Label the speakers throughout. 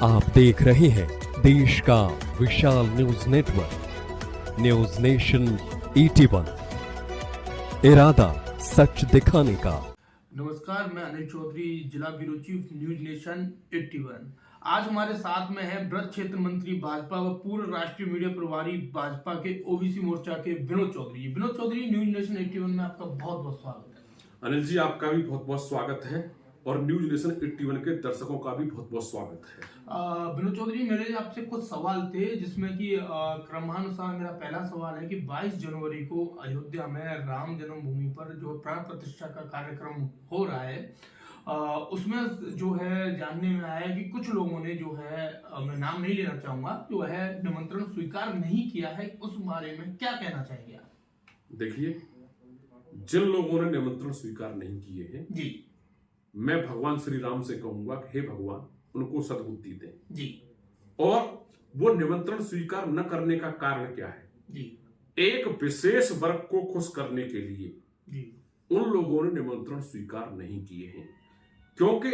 Speaker 1: आप देख रहे हैं देश का विशाल न्यूज नेटवर्क न्यूज नेशन 81। इरादा सच दिखाने का।
Speaker 2: नमस्कार, मैं अनिल चौधरी, जिला ब्यूरो चीफ, न्यूज नेशन 81। आज हमारे साथ में है ब्रज क्षेत्र मंत्री भाजपा व पूर्व राष्ट्रीय मीडिया प्रभारी भाजपा के ओबीसी मोर्चा के विनोद चौधरी। विनोद चौधरी, न्यूज नेशन 81 में आपका बहुत बहुत स्वागत है।
Speaker 3: अनिल जी, आपका भी बहुत बहुत स्वागत है और न्यूज नेशन 81 के दर्शकों का भी बहुत बहुत स्वागत है।
Speaker 2: विनोद चौधरी, मेरे आपसे कुछ सवाल थे, जिसमें कि क्रमानुसार मेरा पहला सवाल है कि 22 जनवरी को अयोध्या में राम जन्मभूमि पर जो प्राण प्रतिष्ठा का कार्यक्रम हो रहा है, उसमें जो है जानने में आया है कि कुछ लोगों ने जो है, मैं नाम नहीं लेना चाहूंगा, जो है निमंत्रण स्वीकार नहीं किया है। उस बारे में क्या कहना चाहेंगे आप?
Speaker 3: देखिए, जिन लोगों ने निमंत्रण स्वीकार नहीं किए हैं
Speaker 2: जी,
Speaker 3: मैं भगवान श्री राम से कहूंगा कि हे भगवान, उनको सद्बुद्धि दें
Speaker 2: जी।
Speaker 3: और वो निमंत्रण स्वीकार न करने का कारण क्या है
Speaker 2: जी,
Speaker 3: एक विशेष वर्ग को खुश करने के लिए
Speaker 2: जी,
Speaker 3: उन लोगों ने निमंत्रण स्वीकार नहीं किए हैं, क्योंकि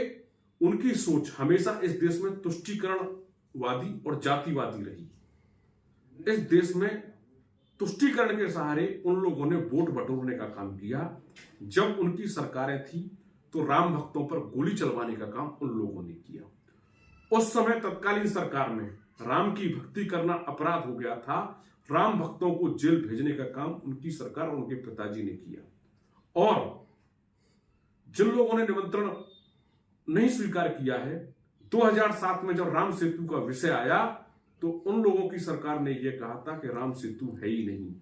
Speaker 3: उनकी सोच हमेशा इस देश में तुष्टीकरणवादी और जातिवादी रही। इस देश में तुष्टीकरण के सहारे उन लोगों ने वोट बटोरने का काम किया। जब उनकी सरकारें थी तो राम भक्तों पर गोली चलवाने का काम उन लोगों ने किया। उस समय तत्कालीन सरकार में राम की भक्ति करना अपराध हो गया था। राम भक्तों को जेल भेजने का काम उनकी सरकार और उनके पिताजी ने किया। और जिन लोगों ने निमंत्रण नहीं स्वीकार किया है, 2007 में जब राम सेतु का विषय आया तो उन लोगों की सरकार ने यह कहा था कि राम सेतु है ही नहीं,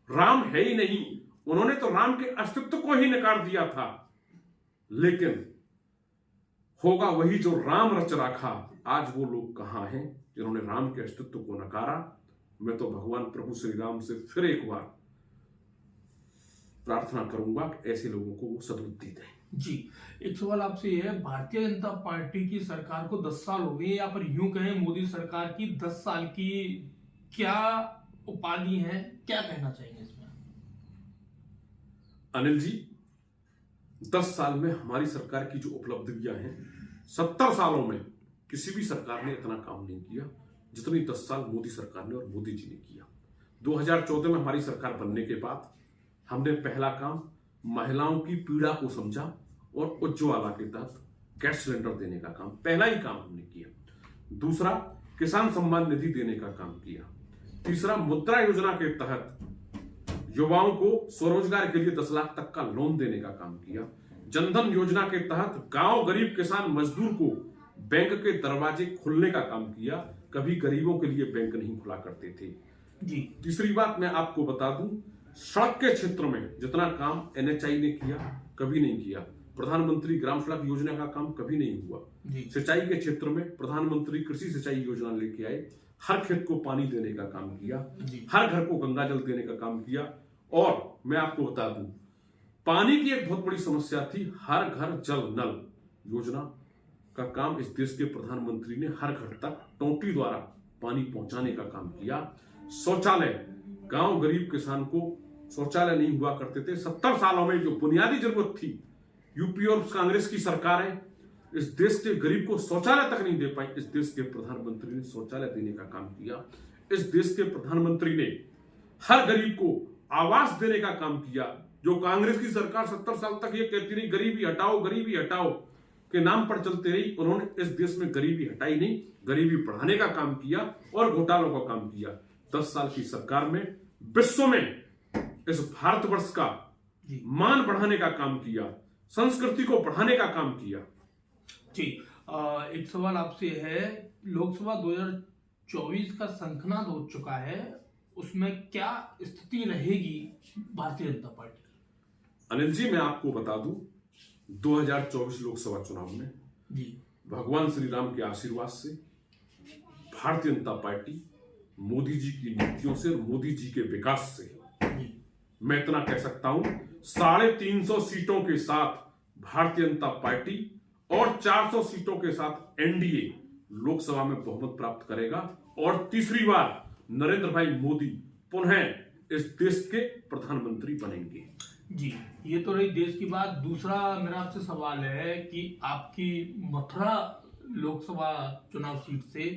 Speaker 3: राम है ही नहीं। उन्होंने तो राम के अस्तित्व को ही नकार दिया था। लेकिन होगा वही जो राम रच रखा। आज वो लोग कहां हैं जिन्होंने राम के अस्तित्व को नकारा? मैं तो भगवान प्रभु श्री राम से फिर एक बार प्रार्थना करूंगा कि ऐसे लोगों को वो सद्बुद्धि दें।
Speaker 2: जी, एक सवाल आपसे यह है, भारतीय जनता पार्टी की सरकार को 10 साल हो गए, या फिर यूं कहें मोदी सरकार की 10 साल की क्या उपाधि है, क्या कहना चाहिए इसमें?
Speaker 3: अनिल जी, 10 साल में हमारी सरकार की जो उपलब्धियां हैं, 70 सालों में किसी भी सरकार ने इतना काम नहीं किया जितनी 10 साल मोदी सरकार ने और मोदी जी ने किया। 2014 में हमारी सरकार बनने के बाद हमने पहला काम महिलाओं की पीड़ा को समझा और उज्ज्वला के तहत गैस सिलेंडर देने का काम, पहला ही काम हमने किया। दूसरा, किसान सम्मान निधि देने का काम किया। तीसरा, मुद्रा योजना के तहत युवाओं को स्वरोजगार के लिए 10 लाख तक का लोन देने का काम किया। जनधन योजना के तहत गांव गरीब किसान मजदूर को बैंक के दरवाजे खोलने का काम किया। कभी गरीबों के लिए बैंक नहीं खुला करते थे
Speaker 2: जी।
Speaker 3: तीसरी बात मैं आपको बता दूं, सड़क के क्षेत्र में जितना काम एनएचआई ने किया कभी नहीं किया। प्रधानमंत्री ग्राम सड़क योजना का काम कभी नहीं हुआ। सिंचाई के क्षेत्र में प्रधानमंत्री कृषि सिंचाई योजना लेके आए, हर खेत को पानी देने का काम किया, हर घर को गंगा जल देने का काम किया। और मैं आपको बता दूं, पानी की एक बहुत बड़ी समस्या थी, हर घर जल नल योजना का काम इस देश के प्रधानमंत्री ने हर घर तक टोंटी द्वारा पानी पहुंचाने का काम किया। शौचालय, गांव गरीब किसान को शौचालय नहीं हुआ करते थे। 70 सालों में जो बुनियादी जरूरत थी, यूपी और कांग्रेस की सरकारें इस देश के गरीब को शौचालय तक नहीं दे पाई। इस देश के प्रधानमंत्री ने शौचालय देने का काम किया। इस देश के प्रधानमंत्री ने हर गरीब को आवास देने का काम किया। जो कांग्रेस की सरकार 70 साल तक ये कहती रही गरीबी हटाओ के नाम पर चलते रही, उन्होंने इस देश में गरीबी हटाई नहीं, गरीबी बढ़ाने का काम किया और घोटालों का काम किया। 10 साल की सरकार में विश्व में इस भारतवर्ष का मान बढ़ाने का काम किया, संस्कृति को बढ़ाने का काम किया।
Speaker 2: जी, एक सवाल आपसे है, लोकसभा 2024 का शंखनाद हो चुका है, उसमें क्या स्थिति रहेगी भारतीय जनता पार्टी?
Speaker 3: अनिल जी, मैं आपको बता दूं, 2024 लोकसभा चुनाव में
Speaker 2: जी,
Speaker 3: भगवान श्री राम के आशीर्वाद से भारतीय जनता पार्टी मोदी जी की नीतियों से और मोदी जी के विकास से, मैं इतना कह सकता हूं, 350 सीटों के साथ भारतीय जनता पार्टी और 400 सीटों के साथ एनडीए लोकसभा में बहुमत प्राप्त करेगा और तीसरी बार नरेंद्र भाई मोदी पुनः इस देश के प्रधानमंत्री बनेंगे।
Speaker 2: जी, ये तो रही देश की बात। दूसरा मेरा आपसे सवाल है कि आपकी मथुरा लोकसभा चुनाव सीट से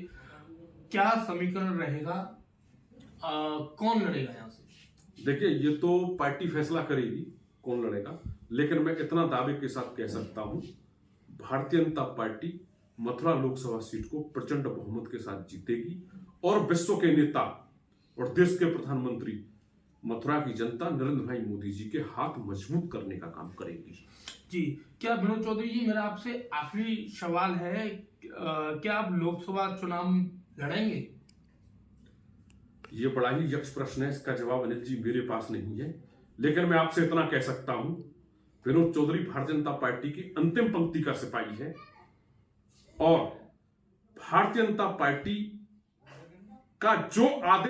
Speaker 2: क्या समीकरण रहेगा, कौन लड़ेगा यहाँ से?
Speaker 3: देखिए, ये तो पार्टी फैसला करेगी कौन लड़ेगा, लेकिन मैं इतना दावे के साथ कह सकता हूं, भारतीय जनता पार्टी मथुरा लोकसभा सीट को प्रचंड बहुमत के साथ जीतेगी और विश्व के नेता और देश के प्रधानमंत्री मथुरा की जनता नरेंद्र भाई मोदी जी के हाथ मजबूत करने का काम करेगी।
Speaker 2: जी, क्या विनोद चौधरी जी, मेरा आपसे आखिरी सवाल है, क्या आप लोकसभा चुनाव लड़ेंगे?
Speaker 3: ये बड़ा ही यक्ष प्रश्न है, इसका जवाब अनिल जी मेरे पास नहीं है, लेकिन मैं आपसे इतना कह सकता हूं, विनोद चौधरी भारतीय जनता पार्टी की अंतिम पंक्ति का सिपाही है और भारतीय जनता पार्टी का जो आदेश